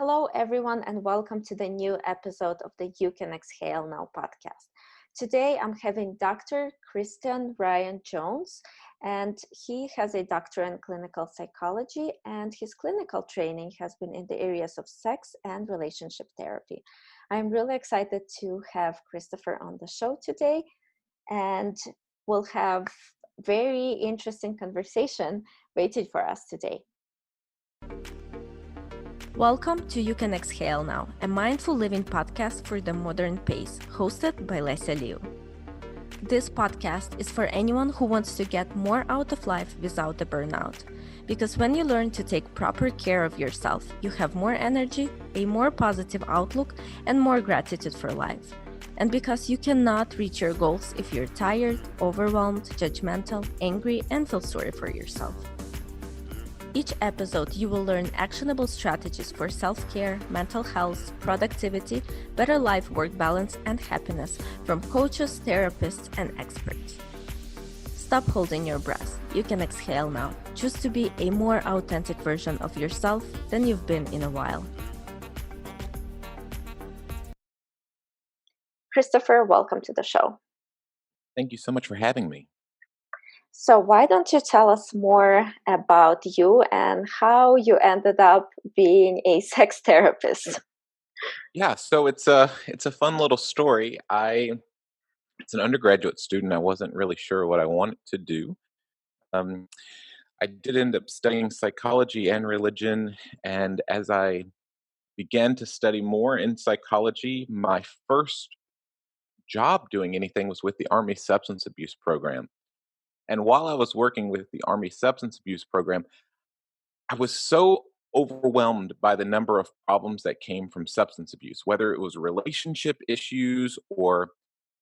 Hello, everyone, and welcome to the new episode of the You Can Exhale Now podcast. Today, I'm having Dr. Christian Ryan Jones, and he has a doctorate in clinical psychology, and his clinical training has been in the areas of sex and relationship therapy. I'm really excited to have Christopher on the show today, and we'll have very interesting conversation waiting for us today. Welcome to You Can Exhale Now, a mindful living podcast for the modern pace, hosted by Lesia Liu. This podcast is for anyone who wants to get more out of life without the burnout. Because when you learn to take proper care of yourself, you have more energy, a more positive outlook, and more gratitude for life. And because you cannot reach your goals if you're tired, overwhelmed, judgmental, angry, and feel sorry for yourself. Each episode, you will learn actionable strategies for self-care, mental health, productivity, better life-work balance, and happiness from coaches, therapists, and experts. Stop holding your breath. You can exhale now. Choose to be a more authentic version of yourself than you've been in a while. Christopher, welcome to the show. Thank you so much for having me. So why don't you tell us more about you and how you ended up being a sex therapist? Yeah, so it's a fun little story. As an undergraduate student, I wasn't really sure what I wanted to do. Um, I did end up studying psychology and religion, and as I began to study more in psychology, my first job doing anything was with the Army Substance Abuse Program. And while I was working with the Army Substance Abuse Program, I was so overwhelmed by the number of problems that came from substance abuse, whether it was relationship issues or,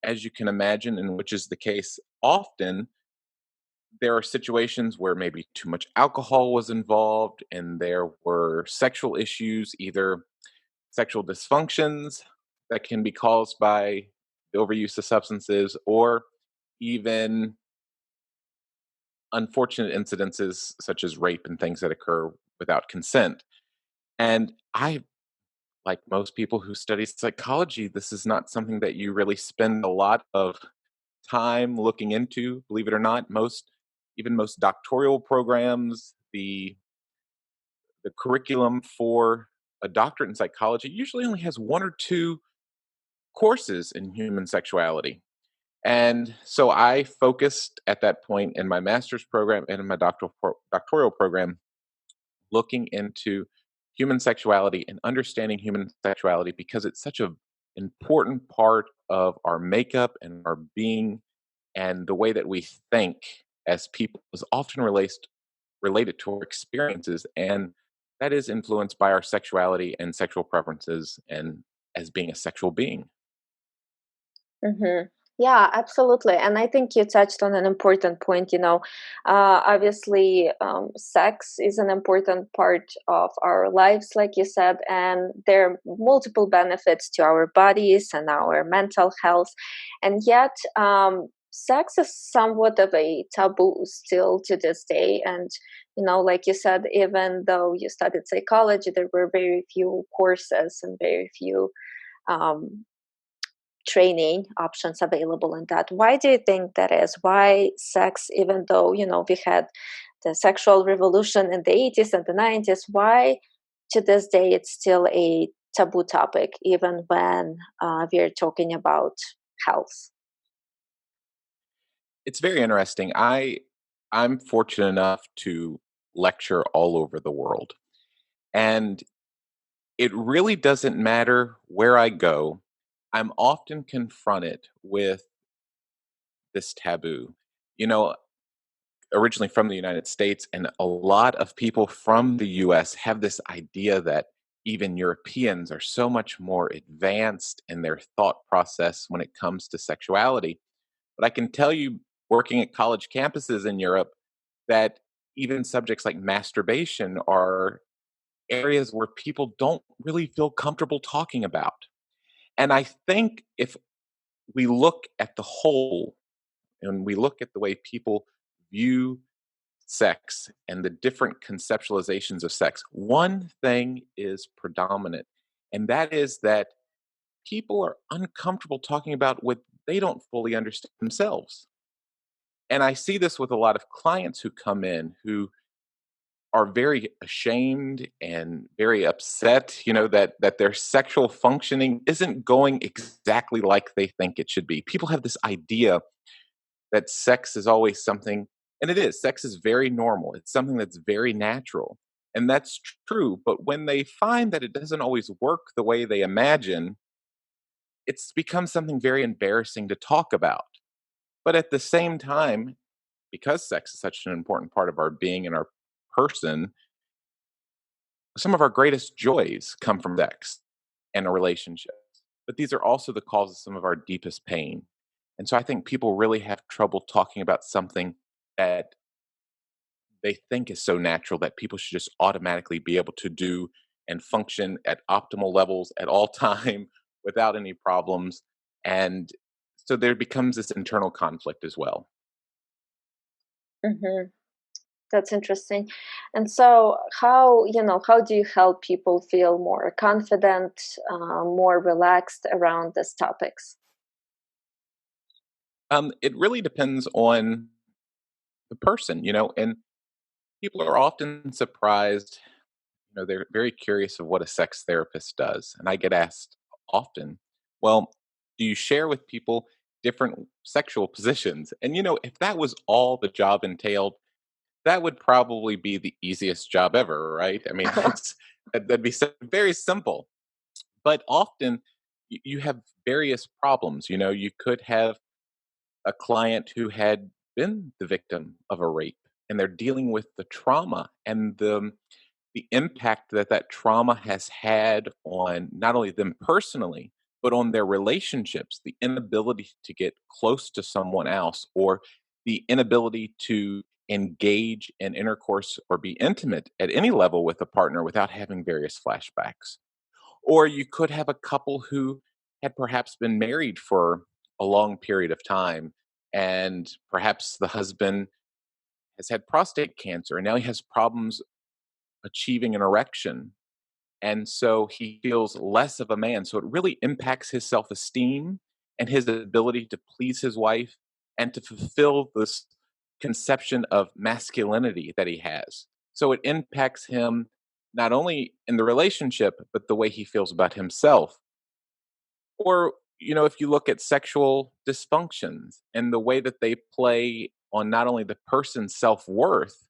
as you can imagine, and which is the case often, there are situations where maybe too much alcohol was involved and there were sexual issues, either sexual dysfunctions that can be caused by the overuse of substances or even unfortunate incidences such as rape and things that occur without consent. And I, like most people who study psychology, this is not something that you really spend a lot of time looking into, believe it or not. Even most doctoral programs, the curriculum for a doctorate in psychology usually only has one or two courses in human sexuality. And so I focused at that point in my master's program and in my doctoral program looking into human sexuality and understanding human sexuality because it's such an important part of our makeup and our being, and the way that we think as people is often related to our experiences, and that is influenced by our sexuality and sexual preferences and as being a sexual being. Mm-hmm. Yeah, absolutely. And I think you touched on an important point. Obviously, sex is an important part of our lives, like you said, and there are multiple benefits to our bodies and our mental health. And yet, sex is somewhat of a taboo still to this day. And, like you said, even though you studied psychology, there were very few courses and very few um, training options available in that. Why do you think that is? Why sex, even though we had the sexual revolution in the 80s and the 90s, why to this day it's still a taboo topic, even when we're talking about health? It's very interesting. I'm fortunate enough to lecture all over the world, and it really doesn't matter where I go. I'm often confronted with this taboo. You know, Originally from the United States, and a lot of people from the US have this idea that even Europeans are so much more advanced in their thought process when it comes to sexuality. But I can tell you, working at college campuses in Europe, that even subjects like masturbation are areas where people don't really feel comfortable talking about. And I think if we look at the whole and we look at the way people view sex and the different conceptualizations of sex, one thing is predominant, and that is that people are uncomfortable talking about what they don't fully understand themselves. And I see this with a lot of clients who come in who are very ashamed and very upset, that their sexual functioning isn't going exactly like they think it should be. People have this idea that sex is always something, and it is. Sex is very normal. It's something that's very natural. And that's true, but when they find that it doesn't always work the way they imagine, it's become something very embarrassing to talk about. But at the same time, because sex is such an important part of our being and our person, some of our greatest joys come from sex and a relationship. But these are also the cause of some of our deepest pain. And so I think people really have trouble talking about something that they think is so natural that people should just automatically be able to do and function at optimal levels at all time without any problems. And so there becomes this internal conflict as well. Hmm. That's interesting. And so, how do you help people feel more confident, more relaxed around these topics? It really depends on the person, and people are often surprised. They're very curious of what a sex therapist does. And I get asked often, well, do you share with people different sexual positions? And, if that was all the job entailed, that would probably be the easiest job ever, right? I mean, that'd be very simple. But often you have various problems. You could have a client who had been the victim of a rape and they're dealing with the trauma and the impact that that trauma has had on not only them personally, but on their relationships, the inability to get close to someone else, or the inability to engage in intercourse or be intimate at any level with a partner without having various flashbacks. Or you could have a couple who had perhaps been married for a long period of time, and perhaps the husband has had prostate cancer and now he has problems achieving an erection, and so he feels less of a man. So it really impacts his self esteem and his ability to please his wife and to fulfill this conception of masculinity that he has. So it impacts him not only in the relationship, but the way he feels about himself. Or, if you look at sexual dysfunctions and the way that they play on not only the person's self worth,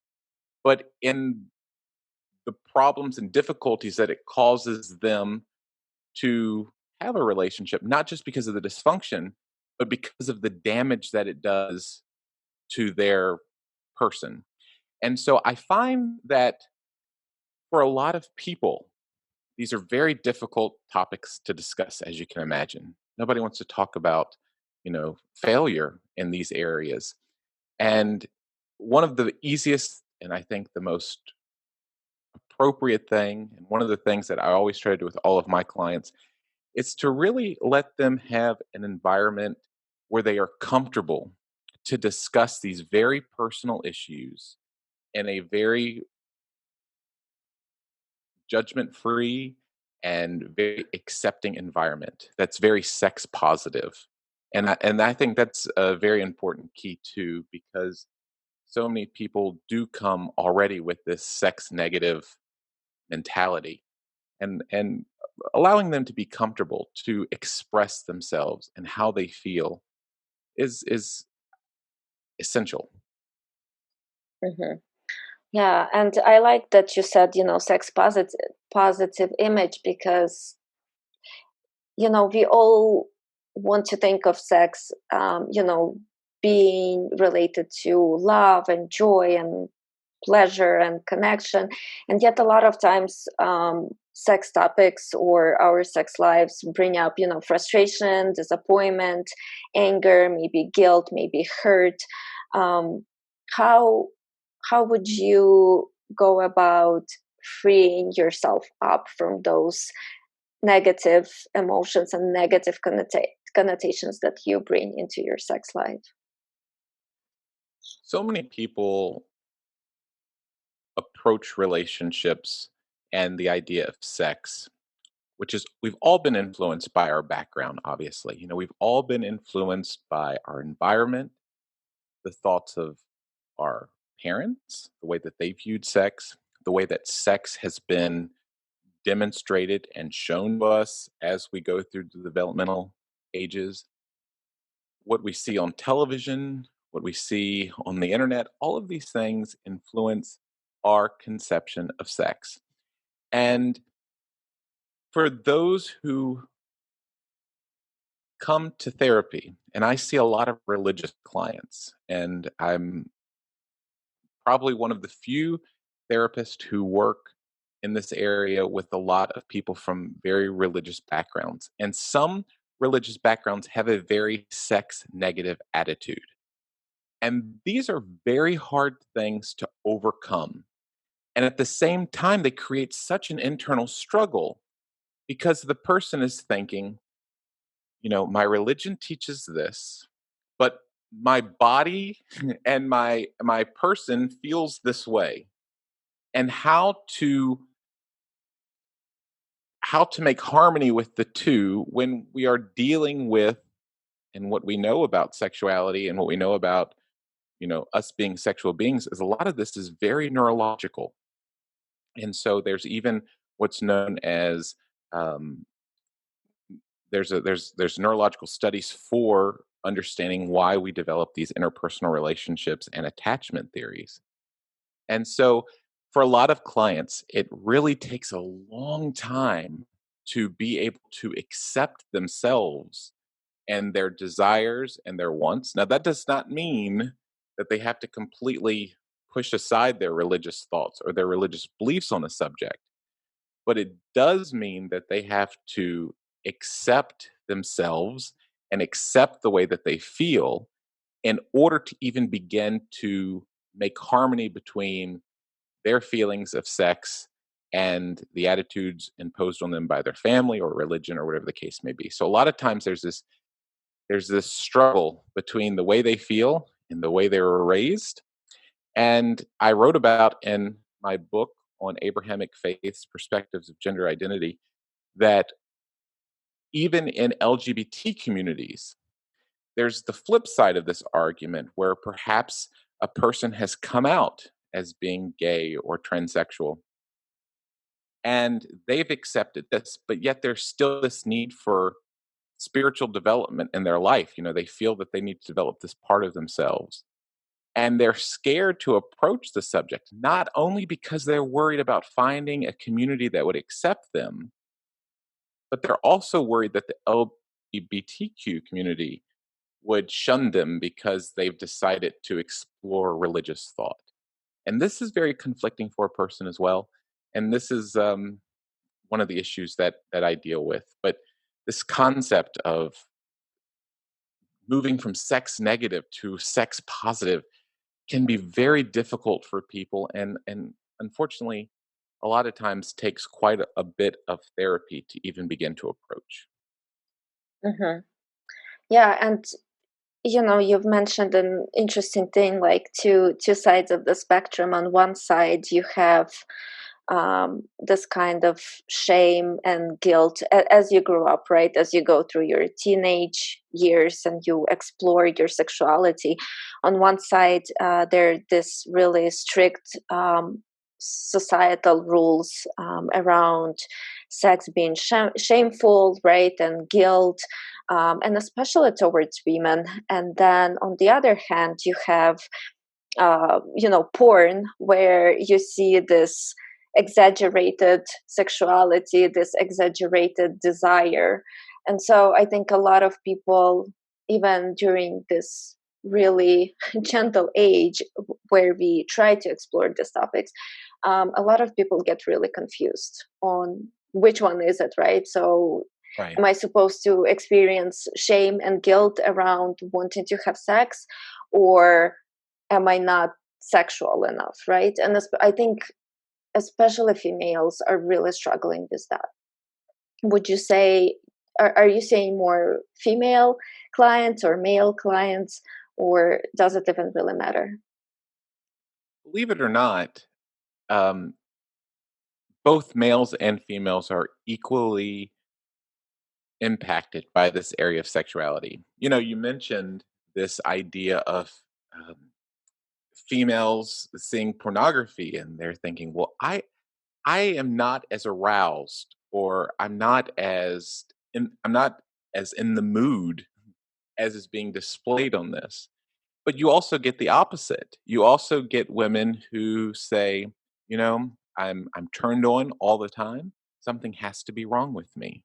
but in the problems and difficulties that it causes them to have a relationship, not just because of the dysfunction, but because of the damage that it does to their person. And so I find that for a lot of people, these are very difficult topics to discuss, as you can imagine. Nobody wants to talk about, failure in these areas. And one of the easiest and I think the most appropriate thing, and one of the things that I always try to do with all of my clients, is to really let them have an environment where they are comfortable to discuss these very personal issues in a very judgment free and very accepting environment that's very sex positive. And I think that's a very important key too, because so many people do come already with this sex negative mentality, and allowing them to be comfortable to express themselves and how they feel is essential. Hmm. Yeah, and I like that you said, sex positive image, because we all want to think of sex, being related to love and joy and pleasure and connection. And yet, a lot of times, sex topics or our sex lives bring up, frustration, disappointment, anger, maybe guilt, maybe hurt. Um, how how would you go about freeing yourself up from those negative emotions and negative connotations that you bring into your sex life? So many people approach relationships and the idea of sex, which is we've all been influenced by our background, obviously. We've all been influenced by our environment, the thoughts of our parents, the way that they viewed sex, the way that sex has been demonstrated and shown to us as we go through the developmental ages, what we see on television, what we see on the internet, all of these things influence our conception of sex. And for those who come to therapy, and I see a lot of religious clients, and I'm probably one of the few therapists who work in this area with a lot of people from very religious backgrounds. And some religious backgrounds have a very sex negative attitude. And these are very hard things to overcome. And at the same time, they create such an internal struggle because the person is thinking, my religion teaches this, but my body and my person feels this way. And how to make harmony with the two when we are dealing with, and what we know about sexuality and what we know about us being sexual beings, is a lot of this is very neurological. And so there's even what's known as um, there's neurological studies for understanding why we develop these interpersonal relationships and attachment theories. And so for a lot of clients, it really takes a long time to be able to accept themselves and their desires and their wants. Now, that does not mean that they have to completely push aside their religious thoughts or their religious beliefs on a subject, but it does mean that they have to accept themselves and accept the way that they feel in order to even begin to make harmony between their feelings of sex and the attitudes imposed on them by their family or religion or whatever the case may be. So a lot of times there's this struggle between the way they feel and the way they were raised. And I wrote about in my book on Abrahamic faiths, perspectives of gender identity, that even in LGBT communities, there's the flip side of this argument where perhaps a person has come out as being gay or transsexual and they've accepted this, but yet there's still this need for spiritual development in their life. They feel that they need to develop this part of themselves. And they're scared to approach the subject, not only because they're worried about finding a community that would accept them, but they're also worried that the LGBTQ community would shun them because they've decided to explore religious thought. And this is very conflicting for a person as well. And this is one of the issues that I deal with. But this concept of moving from sex negative to sex positive can be very difficult for people, and unfortunately a lot of times takes quite a bit of therapy to even begin to approach. Hmm. Yeah, and you've mentioned an interesting thing, like two sides of the spectrum. On one side, you have this kind of shame and guilt as you grow up, right? As you go through your teenage years and you explore your sexuality. On one side, there are this really strict societal rules around sex being shameful, right? And guilt, and especially towards women. And then on the other hand, you have porn, where you see this exaggerated sexuality, this exaggerated desire. And so I think a lot of people, even during this really gentle age where we try to explore these topics, a lot of people get really confused on which one is it, right? So Right. am I supposed to experience shame and guilt around wanting to have sex, or am I not sexual enough, right? And I think especially females are really struggling with that. Would you say, are you saying more female clients or male clients, or does it even really matter? Believe it or not, um, both males and females are equally impacted by this area of sexuality. You know, you mentioned this idea of um, females seeing pornography and they're thinking, well, I am not as aroused or I'm not as in the mood as is being displayed on this. But you also get the opposite. You also get women who say, you know, I'm turned on all the time. Something has to be wrong with me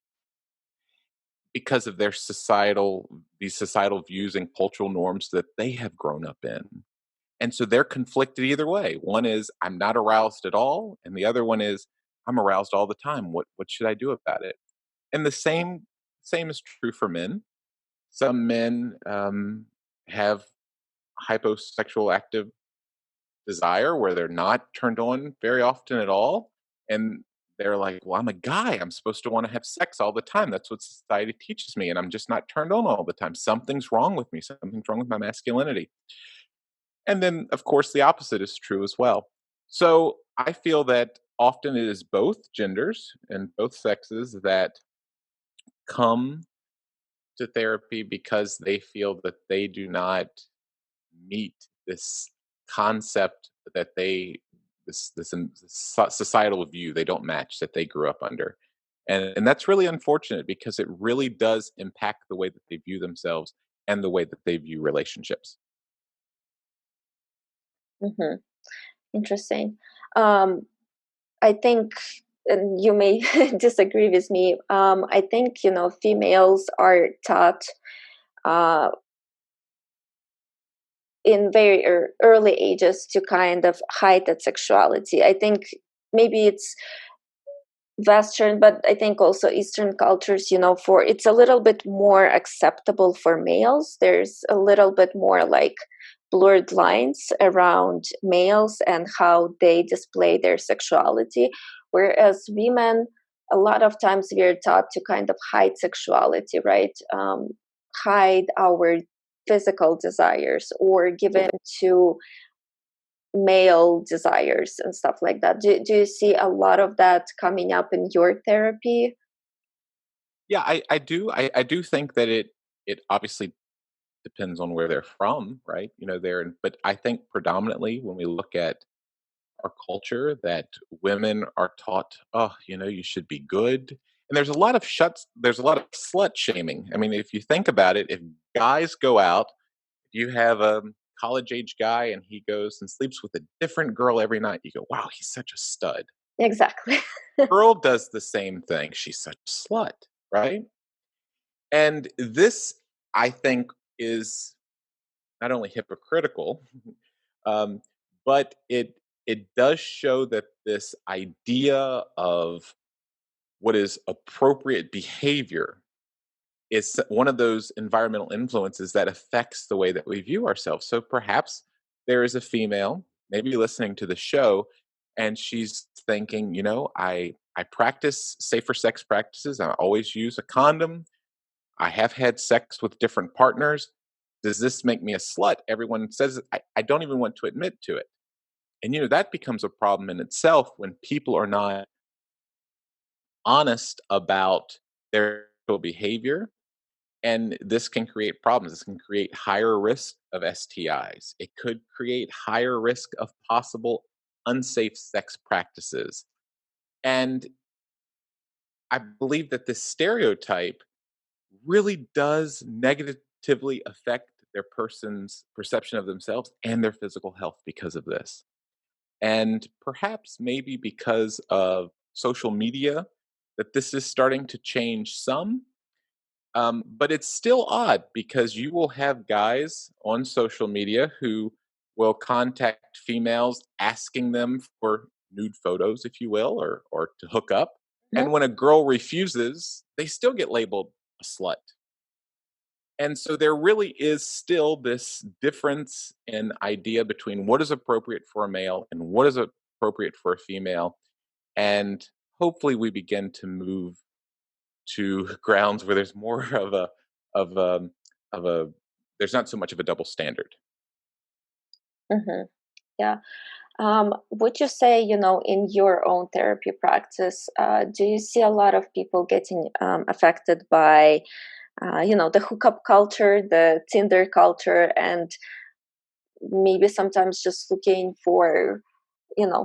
because of their societal views and cultural norms that they have grown up in. And so they're conflicted either way. One is I'm not aroused at all, and the other one is I'm aroused all the time. What should I do about it? And the same is true for men. Some men have hyposexual active desire where they're not turned on very often at all, and they're like, "Well, I'm a guy. I'm supposed to want to have sex all the time. That's what society teaches me, and I'm just not turned on all the time. Something's wrong with me. Something's wrong with my masculinity." And then, of course, the opposite is true as well. So I feel that often it is both genders and both sexes that come to therapy because they feel that they do not meet this concept that societal view they don't match that they grew up under. And that's really unfortunate because it really does impact the way that they view themselves and the way that they view relationships. Hmm. Interesting. Um, I think, and you may disagree with me. I think females are taught uh, in very early ages to kind of hide that sexuality. I think maybe it's Western, but I think also Eastern cultures, for it's a little bit more acceptable for males. There's a little bit more like blurred lines around males and how they display their sexuality. Whereas women, a lot of times we are taught to kind of hide sexuality, right? Hide our physical desires or give in to male desires and stuff like that. Do you see a lot of that coming up in your therapy? Yeah, I do. I do think that it obviously depends on where they're from, right? You know, but I think predominantly when we look at our culture that women are taught, oh, you know, you should be good. And there's a lot of slut shaming. I mean, if you think about it, if guys go out, you have a college age guy and he goes and sleeps with a different girl every night, you go, wow, he's such a stud. Exactly. Girl does the same thing. She's such a slut, right? And this, I think, is not only hypocritical, um, but it does show that this idea of what is appropriate behavior is one of those environmental influences that affects the way that we view ourselves. So perhaps there is a female maybe listening to the show and she's thinking, you know, I practice safer sex practices. I always use a condom. I have had sex with different partners. Does this make me a slut? Everyone says it. I don't even want to admit to it. And, you know, that becomes a problem in itself when people are not honest about their sexual behavior. And this can create problems. This can create higher risk of STIs. It could create higher risk of possible unsafe sex practices. And I believe that this stereotype really does negatively affect their person's perception of themselves and their physical health because of this. And perhaps maybe because of social media, that this is starting to change some. But it's still odd because you will have guys on social media who will contact females asking them for nude photos, if you will, or to hook up. Mhm. And when a girl refuses, they still get labeled a slut. And so there really is still this difference in idea between what is appropriate for a male and what is appropriate for a female. And hopefully we begin to move to grounds where there's more of a of a there's not so much of a double standard. Mhm. Yeah. Would you say, in your own therapy practice, do you see a lot of people getting affected by, the hookup culture, the Tinder culture, and maybe sometimes just looking for,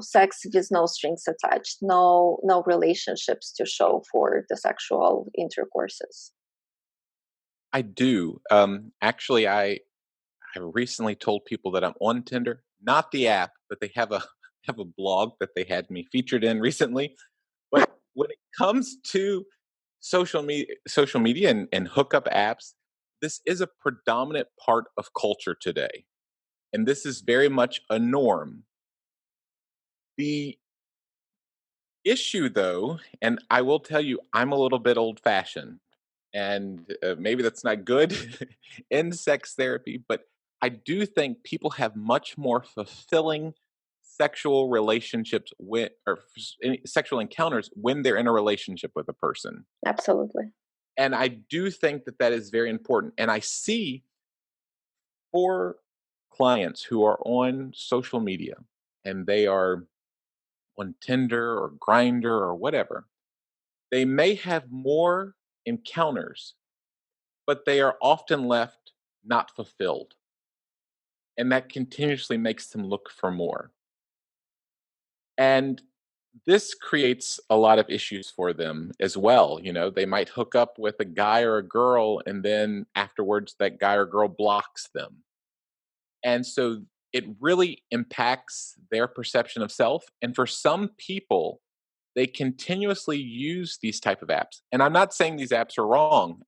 sex with no strings attached, no relationships to show for the sexual intercourses? I do. Actually, I recently told people that I'm on Tinder, not the app, but they have a have a blog that they had me featured in recently. But when it comes to social media and hookup apps, this is a predominant part of culture today. And this is very much a norm. The issue though, and I will tell you, I'm a little bit old fashioned, and maybe that's not good in sex therapy, but I do think people have much more fulfilling sexual relationships with sexual encounters when they're in a relationship with a person. Absolutely. And I do think that that is very important. And I see for clients who are on social media and they are on Tinder or Grinder or whatever, they may have more encounters, but they are often left not fulfilled. And that continuously makes them look for more. And this creates a lot of issues for them as well. You know, they might hook up with a guy or a girl, and then afterwards, that guy or girl blocks them. And so it really impacts their perception of self. And for some people, they continuously use these type of apps. And I'm not saying these apps are wrong.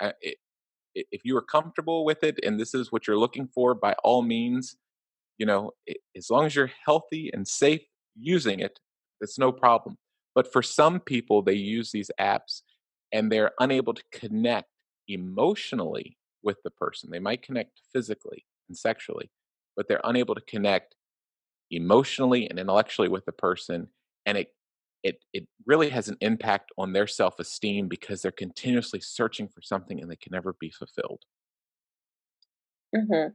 If you are comfortable with it and this is what you're looking for, by all means, as long as you're healthy and safe using it, it's no problem. But for some people, they use these apps and they're unable to connect emotionally with the person. They might connect physically and sexually, but they're unable to connect emotionally and intellectually with the person. And it really has an impact on their self-esteem because they're continuously searching for something and they can never be fulfilled. Hmm.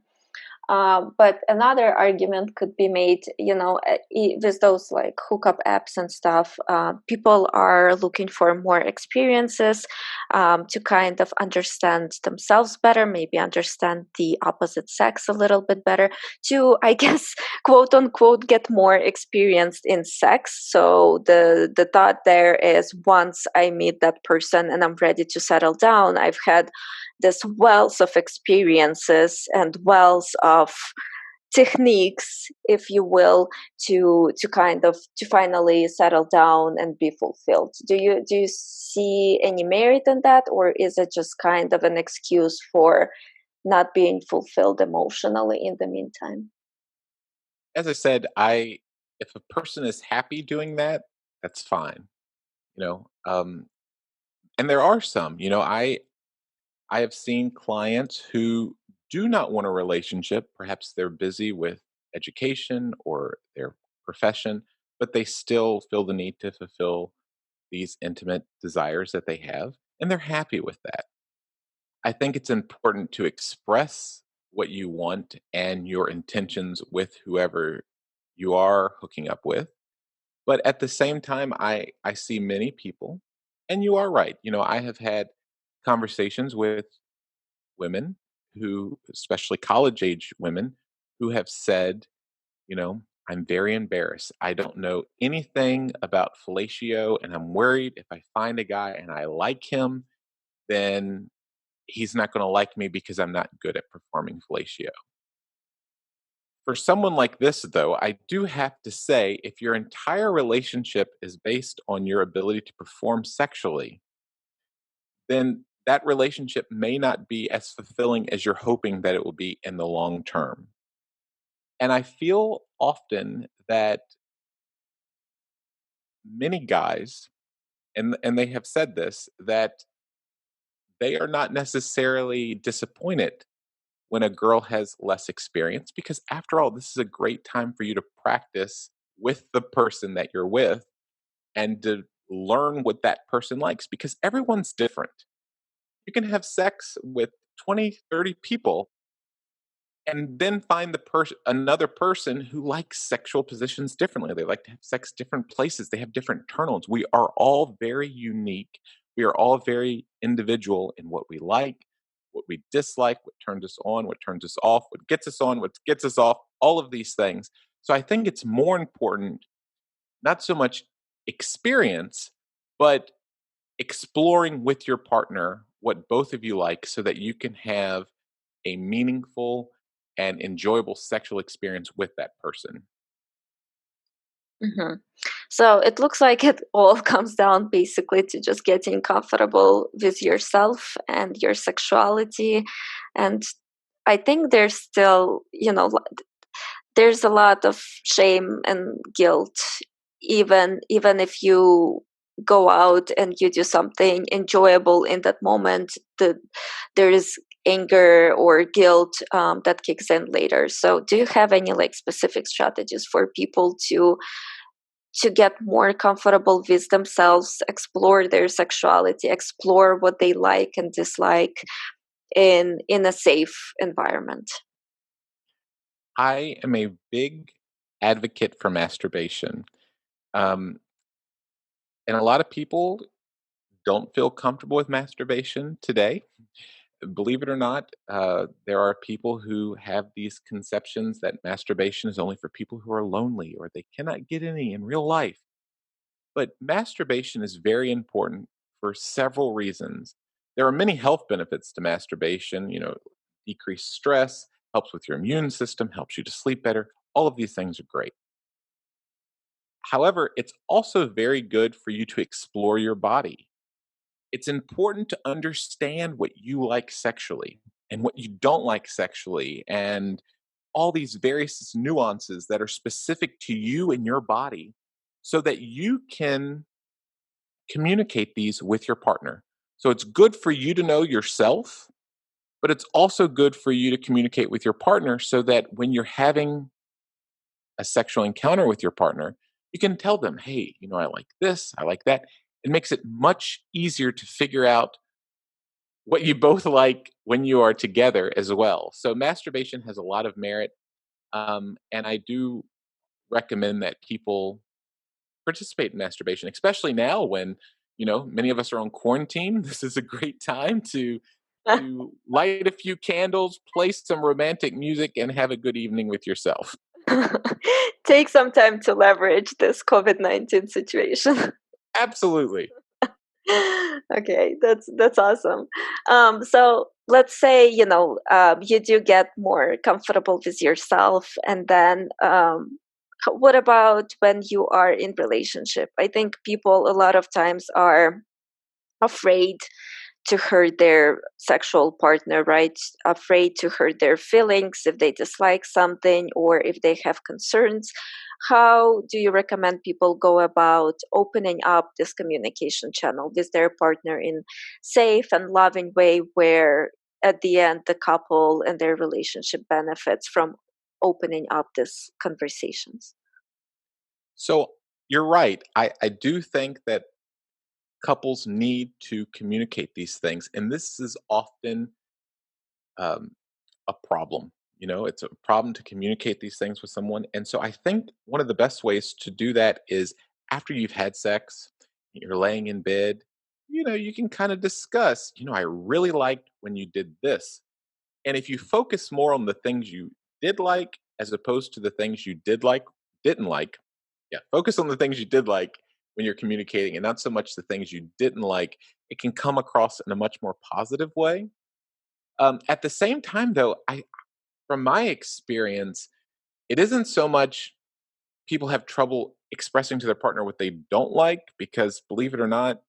But another argument could be made, with those like hookup apps and stuff. People are looking for more experiences to kind of understand themselves better, maybe understand the opposite sex a little bit better, to, I guess, quote unquote, get more experienced in sex. So the thought there is, once I meet that person and I'm ready to settle down, I've had this wealth of experiences and wealth of techniques, if you will, to kind of to finally settle down and be fulfilled. Do you see any merit in that, or is it just kind of an excuse for not being fulfilled emotionally in the meantime? As I said, I if a person is happy doing that, that's fine. You know, and there are some. I have seen clients who do not want a relationship. Perhaps they're busy with education or their profession, but they still feel the need to fulfill these intimate desires that they have, and they're happy with that. I think it's important to express what you want and your intentions with whoever you are hooking up with. But at the same time, I see many people, and you are right. I have had conversations with women who, especially college age women, who have said, I'm very embarrassed. I don't know anything about fellatio, and I'm worried if I find a guy and I like him, then he's not going to like me because I'm not good at performing fellatio. For someone like this, though, I do have to say if your entire relationship is based on your ability to perform sexually, then that relationship may not be as fulfilling as you're hoping that it will be in the long term. And I feel often that many guys, and they have said this, that they are not necessarily disappointed when a girl has less experience because after all, this is a great time for you to practice with the person that you're with and to learn what that person likes because everyone's different. You can have sex with 20, 30 people and then find the person another person who likes sexual positions differently. They like to have sex different places. They have different turn-ons. We are all very unique. We are all very individual in what we like, what we dislike, what turns us on, what turns us off, what gets us on, what gets us off, all of these things. So I think it's more important, not so much experience, but exploring with your partner what both of you like so that you can have a meaningful and enjoyable sexual experience with that person. Mhm. So it looks like it all comes down basically to just getting comfortable with yourself and your sexuality. And I think there's still, there's a lot of shame and guilt, even if you go out and you do something enjoyable in that moment, there is anger or guilt that kicks in later. So do you have any like specific strategies for people to get more comfortable with themselves, explore their sexuality, explore what they like and dislike in a safe environment? I am a big advocate for masturbation. Um, and a lot of people don't feel comfortable with masturbation today. Believe it or not, there are people who have these conceptions that masturbation is only for people who are lonely or they cannot get any in real life. But masturbation is very important for several reasons. There are many health benefits to masturbation, decreased stress, helps with your immune system, helps you to sleep better. All of these things are great. However, it's also very good for you to explore your body. It's important to understand what you like sexually and what you don't like sexually, and all these various nuances that are specific to you and your body so that you can communicate these with your partner. So it's good for you to know yourself, but it's also good for you to communicate with your partner so that when you're having a sexual encounter with your partner, you can tell them, hey, I like this, I like that. It makes it much easier to figure out what you both like when you are together as well. So masturbation has a lot of merit. And I do recommend that people participate in masturbation, especially now when many of us are on quarantine. This is a great time to light a few candles, play some romantic music, and have a good evening with yourself. Take some time to leverage this COVID-19 situation. Absolutely. Okay, that's awesome. So let's say you do get more comfortable with yourself, and then what about when you are in relationship? I think people a lot of times are afraid to hurt their sexual partner, right? Afraid to hurt their feelings if they dislike something or if they have concerns. How do you recommend people go about opening up this communication channel with their partner in safe and loving way where at the end the couple and their relationship benefits from opening up these conversations? So you're right. I do think that couples need to communicate these things. And this is often um, a problem. It's a problem to communicate these things with someone. And so I think one of the best ways to do that is after you've had sex, you're laying in bed, you can kind of discuss, I really liked when you did this. And if you focus more on the things you did like as opposed to the things you didn't like, yeah, focus on the things you did like when you're communicating and not so much the things you didn't like, it can come across in a much more positive way. At the same time, though, from my experience, it isn't so much people have trouble expressing to their partner what they don't like because, believe it or not,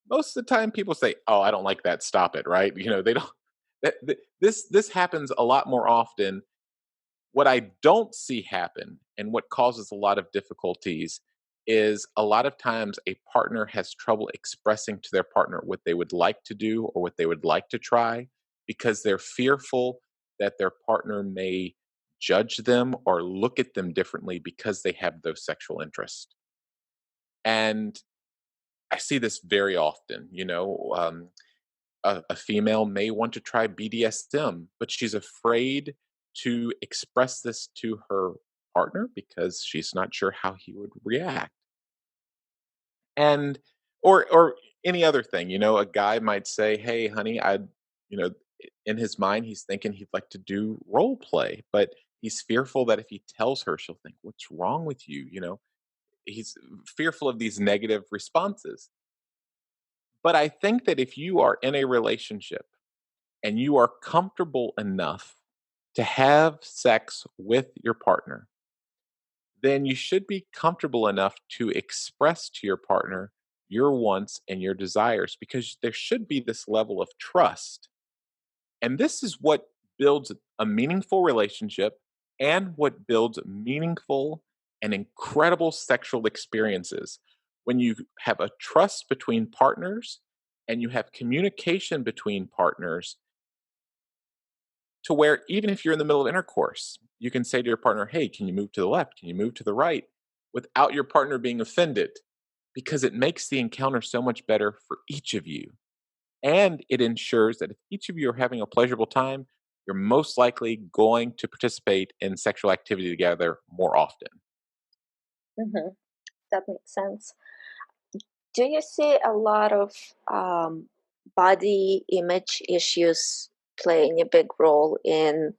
most of the time people say, "Oh, I don't like that. Stop it." Right? They don't. This happens a lot more often. What I don't see happen and what causes a lot of difficulties is a lot of times a partner has trouble expressing to their partner what they would like to do or what they would like to try because they're fearful that their partner may judge them or look at them differently because they have those sexual interests. And I see this very often. a female may want to try BDSM, but she's afraid to express this to her partner because she's not sure how he would react. And or any other thing, a guy might say, "Hey, honey, you know, in his mind, he's thinking he'd like to do role play, but he's fearful that if he tells her, she'll think, "What's wrong with you?" He's fearful of these negative responses. But I think that if you are in a relationship and you are comfortable enough to have sex with your partner, then you should be comfortable enough to express to your partner your wants and your desires because there should be this level of trust. And this is what builds a meaningful relationship and what builds meaningful and incredible sexual experiences. When you have a trust between partners and you have communication between partners, to where even if you're in the middle of intercourse, you can say to your partner, "Hey, can you move to the left? Can you move to the right?" without your partner being offended, because it makes the encounter so much better for each of you. And it ensures that if each of you are having a pleasurable time, you're most likely going to participate in sexual activity together more often. Hmm. That makes sense. Do you see a lot of body image issues playing a big role in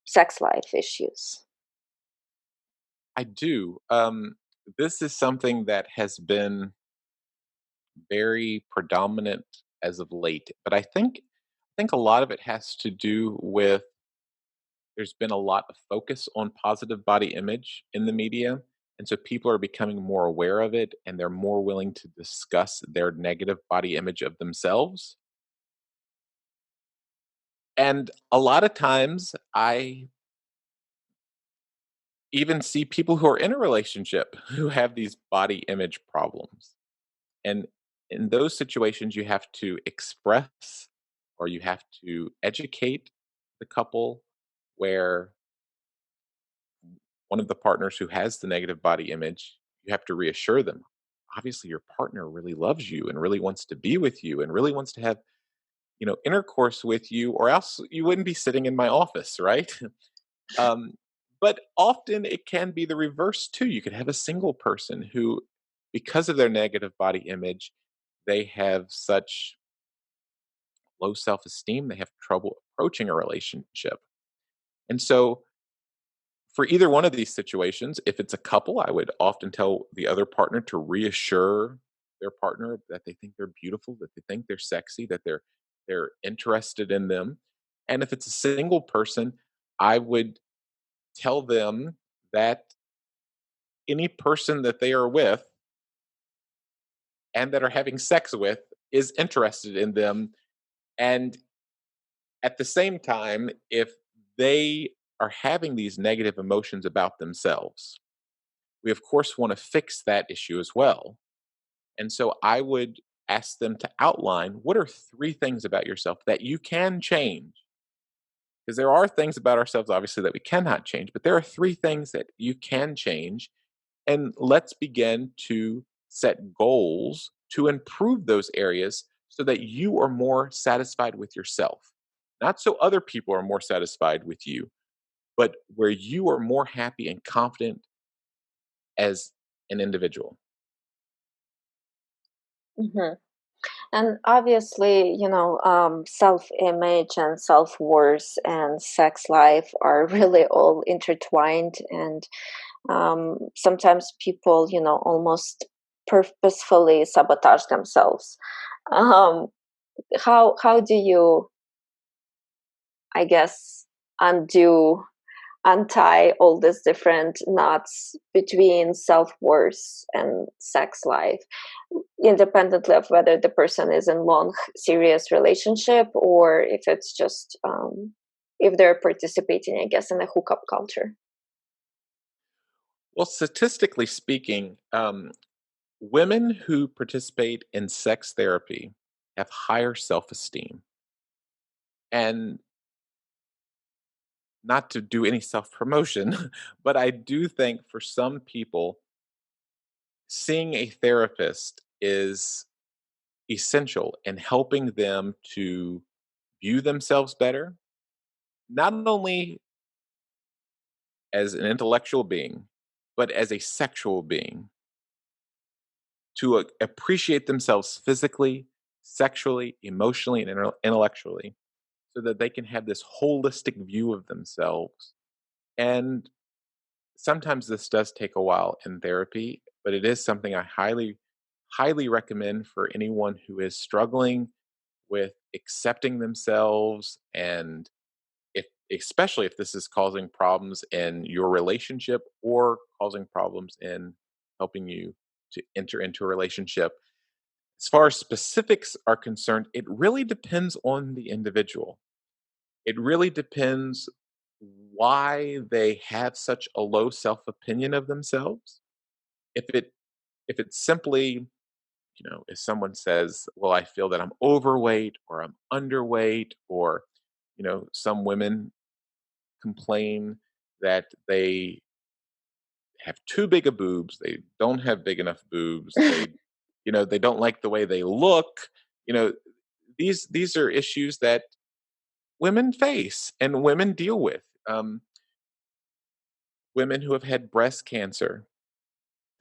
sex life issues? I do. This is something that has been very predominant as of late, but I think a lot of it has to do with there's been a lot of focus on positive body image in the media. And so people are becoming more aware of it and they're more willing to discuss their negative body image of themselves. And a lot of times I even see people who are in a relationship who have these body image problems. And in those situations, you have to express or you have to educate the couple where one of the partners who has the negative body image, you have to reassure them. Obviously, your partner really loves you and really wants to be with you and really wants to have, intercourse with you, or else you wouldn't be sitting in my office, right? um, but often it can be the reverse too. You could have a single person who, because of their negative body image, they have such low self esteem, they have trouble approaching a relationship. And so for either one of these situations, if it's a couple, I would often tell the other partner to reassure their partner that they think they're beautiful, that they think they're sexy, that they're interested in them. And if it's a single person, I would tell them that any person that they are with and that are having sex with is interested in them. And at the same time, if they are having these negative emotions about themselves, we of course want to fix that issue as well. And so I would ask them to outline what are three things about yourself that you can change. Because there are things about ourselves, obviously, that we cannot change, but there are three things that you can change. And let's begin to set goals to improve those areas so that you are more satisfied with yourself. Not so other people are more satisfied with you, but where you are more happy and confident as an individual. Hmm. And obviously, self-image and self-worth and sex life are really all intertwined. And sometimes people, almost purposefully sabotage themselves. Um, how do you, I guess, undo untie all these different knots between self-worth and sex life, independently of whether the person is in long serious relationship or if it's just if they're participating, I guess, in a hookup culture? Well, statistically speaking, women who participate in sex therapy have higher self esteem. And not to do any self promotion, but I do think for some people, seeing a therapist is essential in helping them to view themselves better, not only as an intellectual being, but as a sexual being, to appreciate themselves physically, sexually, emotionally, and intellectually, so that they can have this holistic view of themselves. And sometimes this does take a while in therapy, but it is something I highly recommend for anyone who is struggling with accepting themselves, and if especially if this is causing problems in your relationship or causing problems in helping you to enter into a relationship. As far as specifics are concerned, it really depends on the individual. It really depends why they have such a low self-opinion of themselves. If it's simply, if someone says, "Well, I feel that I'm overweight or I'm underweight," or, some women complain that they have too big of boobs, they don't have big enough boobs, they don't like the way they look, you know, these are issues that women face and women deal with. Women who have had breast cancer,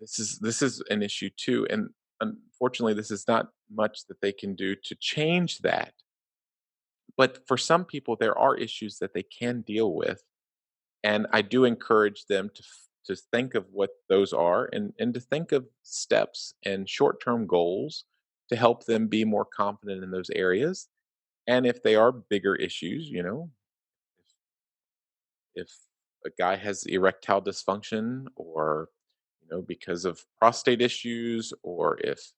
this is an issue too, and unfortunately, this is not much that they can do to change that. But for some people, there are issues that they can deal with, and I do encourage them to think of what those are, and to think of steps and short-term goals to help them be more confident in those areas. And if they are bigger issues, if a guy has erectile dysfunction, or because of prostate issues, or if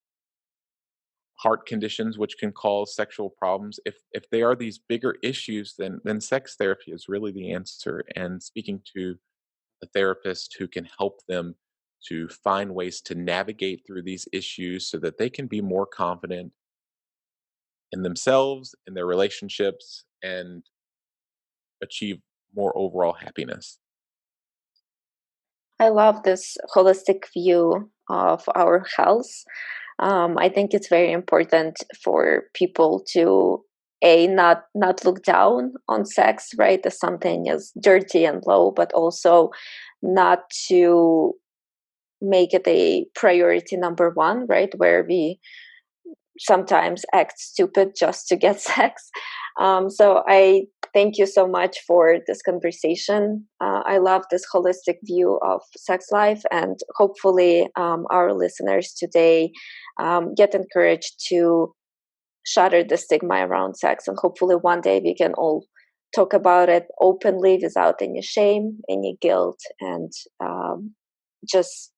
heart conditions which can cause sexual problems, if they are these bigger issues, then sex therapy is really the answer, and speaking to a therapist who can help them to find ways to navigate through these issues so that they can be more confident in themselves, in their relationships, and achieve more overall happiness. I love this holistic view of our health. I think it's very important for people to not look down on sex, right, as something as dirty and low, but also not to make it a priority number one, right, where we sometimes act stupid just to get sex. So I thank you so much for this conversation. I love this holistic view of sex life, and hopefully, our listeners today get encouraged to shatter the stigma around sex, and hopefully, one day we can all talk about it openly without any shame, any guilt, and just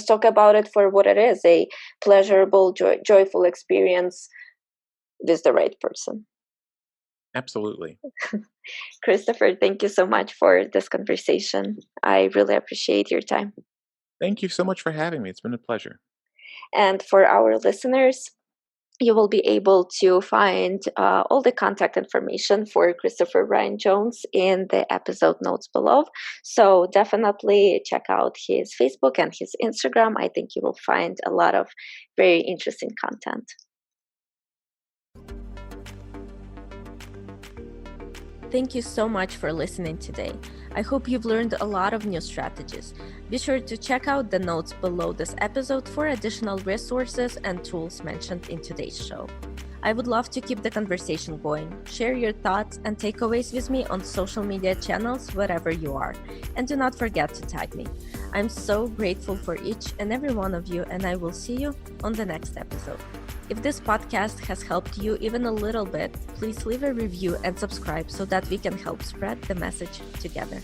talk about it for what it is, a pleasurable, joyful experience with the right person. Absolutely. Christopher, thank you so much for this conversation. I really appreciate your time. Thank you so much for having me. It's been a pleasure. And for our listeners, you will be able to find all the contact information for Christopher Ryan Jones in the episode notes below. So definitely check out his Facebook and his Instagram. I think you will find a lot of very interesting content. Thank you so much for listening today. I hope you've learned a lot of new strategies. Be sure to check out the notes below this episode for additional resources and tools mentioned in today's show. I would love to keep the conversation going. Share your thoughts and takeaways with me on social media channels wherever you are. And do not forget to tag me. I'm so grateful for each and every one of you, and I will see you on the next episode. If this podcast has helped you even a little bit, please leave a review and subscribe so that we can help spread the message together.